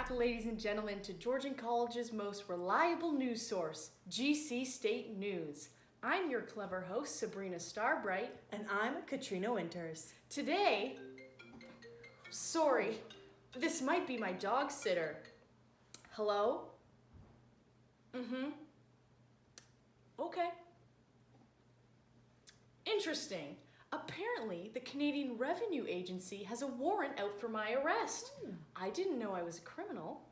back, ladies and gentlemen, to Georgian College's most reliable news source, GC State News. I'm your clever host, Sabrina Starbright. And I'm Katrina Winters. Today, sorry, this might be my dog sitter. Hello? Okay. Interesting. Apparently, the Canadian Revenue Agency has a warrant out for my arrest. I didn't know I was a criminal.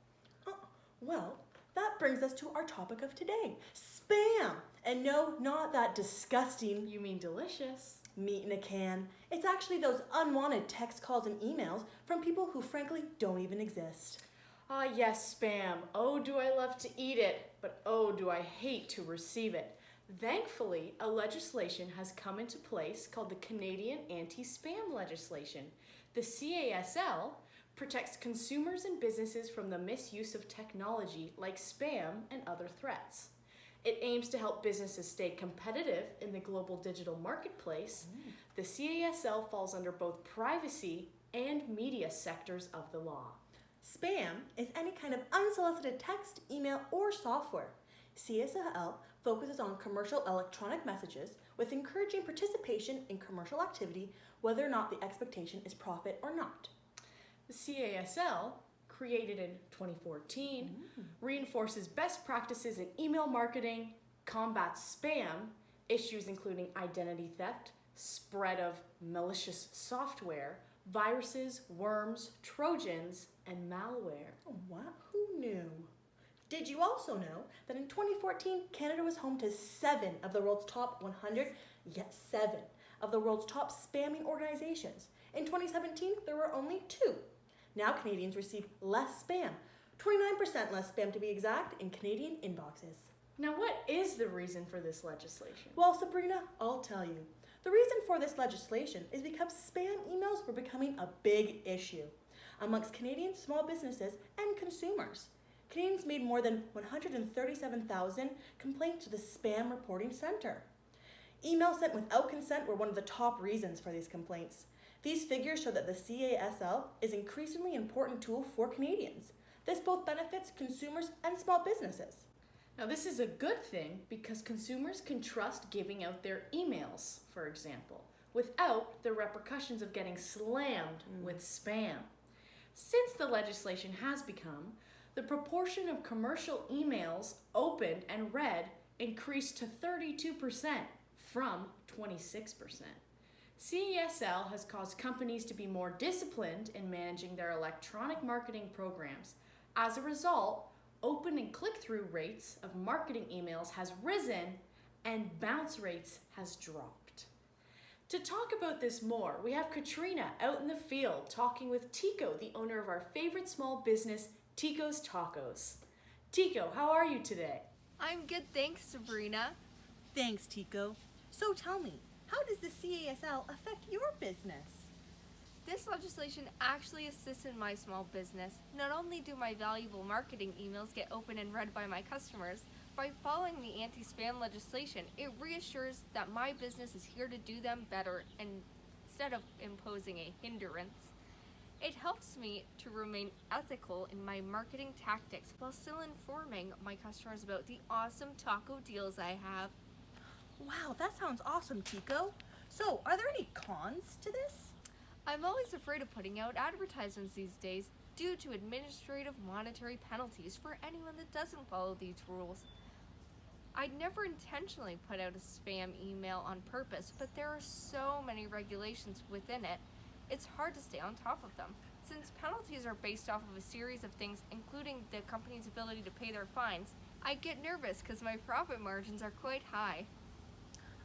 Well, that brings us to our topic of today, spam. And no, not that disgusting You mean delicious? meat in a can. It's actually those unwanted text calls and emails from people who frankly don't even exist. Ah, yes, spam. Oh, do I love to eat it, but oh, do I hate to receive it. Thankfully, a legislation has come into place called the Canadian Anti-Spam Legislation. The CASL protects consumers and businesses from the misuse of technology like spam and other threats. It aims to help businesses stay competitive in the global digital marketplace. The CASL falls under both privacy and media sectors of the law. Spam is any kind of unsolicited text, email, or software. CSL focuses on commercial electronic messages with encouraging participation in commercial activity, whether or not the expectation is profit or not. The CASL, created in 2014, reinforces best practices in email marketing, combats spam, issues including identity theft, spread of malicious software, viruses, worms, trojans, and malware. Oh, wow, who knew? Did you also know that in 2014, Canada was home to 7 of the world's top 100, yes, 7 of the world's top spamming organizations. In 2017, there were only 2. Now Canadians receive less spam, 29% less spam to be exact, in Canadian inboxes. Now, what is the reason for this legislation? Well, Sabrina, I'll tell you. The reason for this legislation is because spam emails were becoming a big issue amongst Canadian small businesses and consumers. Canadians made more than 137,000 complaints to the Spam Reporting Centre. Emails sent without consent were one of the top reasons for these complaints. These figures show that the CASL is an increasingly important tool for Canadians. This both benefits consumers and small businesses. Now, this is a good thing because consumers can trust giving out their emails, for example, without the repercussions of getting slammed with spam. Since the legislation has become, the proportion of commercial emails opened and read increased to 32% from 26%. CESL has caused companies to be more disciplined in managing their electronic marketing programs. As a result, open and click-through rates of marketing emails has risen and bounce rates has dropped. To talk about this more, we have Katrina out in the field talking with Tico, the owner of our favorite small business, Tico's Tacos. Tico, how are you today? I'm good, thanks, Sabrina. Thanks, Tico. So tell me, how does the CASL affect your business? This legislation actually assists in my small business. Not only do my valuable marketing emails get opened and read by my customers, by following the anti-spam legislation, it reassures that my business is here to do them better instead of imposing a hindrance. It helps me to remain ethical in my marketing tactics while still informing my customers about the awesome taco deals I have. Wow, that sounds awesome, Tico. So, are there any cons to this? I'm always afraid of putting out advertisements these days due to administrative monetary penalties for anyone that doesn't follow these rules. I'd never intentionally put out a spam email on purpose, but there are so many regulations within it, it's hard to stay on top of them. Since penalties are based off of a series of things, including the company's ability to pay their fines, I get nervous because my profit margins are quite high.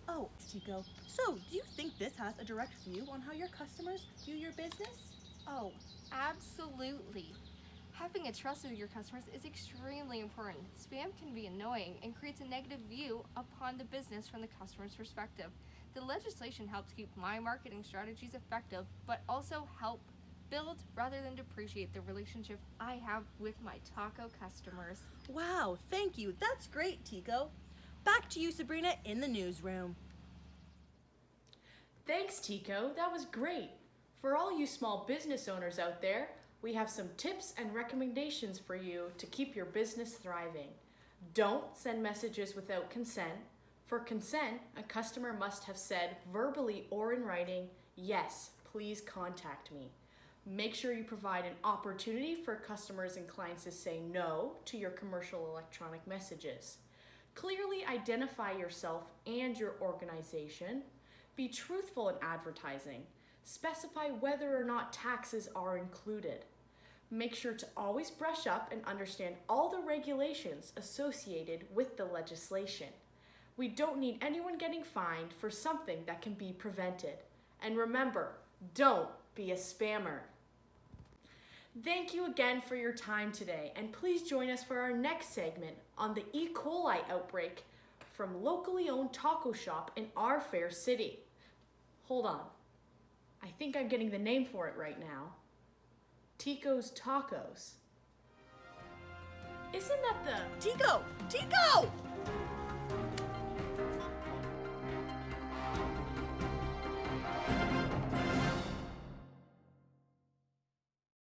Oh, Tico, so do you think this has a direct view on how your customers view your business? Oh, absolutely. Having a trust with your customers is extremely important. Spam can be annoying and creates a negative view upon the business from the customer's perspective. The legislation helps keep my marketing strategies effective, but also help build rather than depreciate the relationship I have with my taco customers. Wow, thank you. That's great, Tico. Back to you, Sabrina, in the newsroom. Thanks, Tico. That was great. For all you small business owners out there, we have some tips and recommendations for you to keep your business thriving. Don't send messages without consent. For consent, a customer must have said verbally or in writing, "Yes, please contact me." Make sure you provide an opportunity for customers and clients to say no to your commercial electronic messages. Clearly identify yourself and your organization. Be truthful in advertising. Specify whether or not taxes are included. Make sure to always brush up and understand all the regulations associated with the legislation. We don't need anyone getting fined for something that can be prevented. And remember, don't be a spammer. Thank you again for your time today, and please join us for our next segment on the E. coli outbreak from locally owned taco shop in our fair city. Hold on. I think I'm getting the name for it right now. Tico's Tacos. Isn't that the... Tico!